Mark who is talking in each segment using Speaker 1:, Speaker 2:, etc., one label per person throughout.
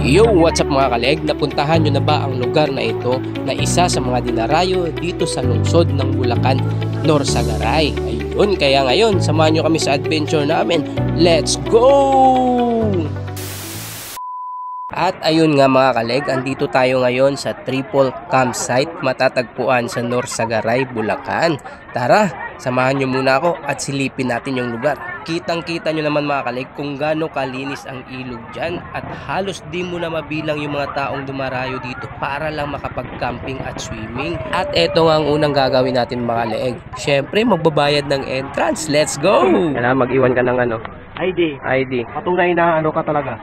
Speaker 1: Yo, what's up mga kaleg? Napuntahan nyo na ba ang lugar na ito na isa sa mga dinarayo dito sa lungsod ng Bulacan, Norsagaray? Ayun, kaya ngayon, samahan nyo kami sa adventure namin. Let's go! At ayun nga mga kaleg, andito tayo ngayon sa Triple Campsite matatagpuan sa Norsagaray, Bulacan. Tara, samahan nyo muna ako at silipin natin yung lugar. Kitang-kita nyo naman mga kaleg kung gaano kalinis ang ilog dyan at halos di mo na mabilang yung mga taong dumarayo dito para lang makapag-camping at swimming. At eto nga ang unang gagawin natin mga leeg. Syempre magbabayad ng entrance. Let's go! Kailangan mag-iwan ka ng ano? ID.
Speaker 2: Patunay na ano ka talaga.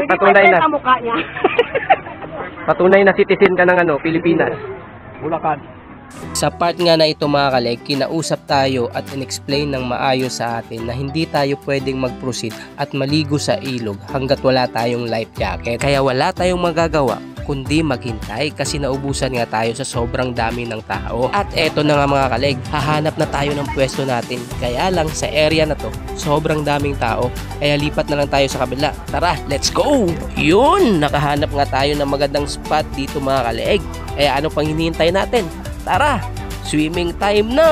Speaker 1: Patunay na.
Speaker 3: Mukha niya.
Speaker 1: Patunay na citizen ka ng ano, Pilipinas.
Speaker 2: Bulacan.
Speaker 1: Sa part nga na ito mga kaleg, kinausap tayo at in-explain ng maayos sa atin na hindi tayo pwedeng mag-proceed at maligo sa ilog hanggat wala tayong life jacket. Kaya wala tayong magagawa kundi maghintay kasi naubusan nga tayo sa sobrang dami ng tao. At eto na nga mga kaleg, hahanap na tayo ng pwesto natin. Kaya lang sa area na to, sobrang daming tao. Kaya lipat na lang tayo sa kabila. Tara, let's go! Yun! Nakahanap nga tayo ng magandang spot dito mga kaleg. Kaya ano pang hinihintay natin? Tara, swimming time na!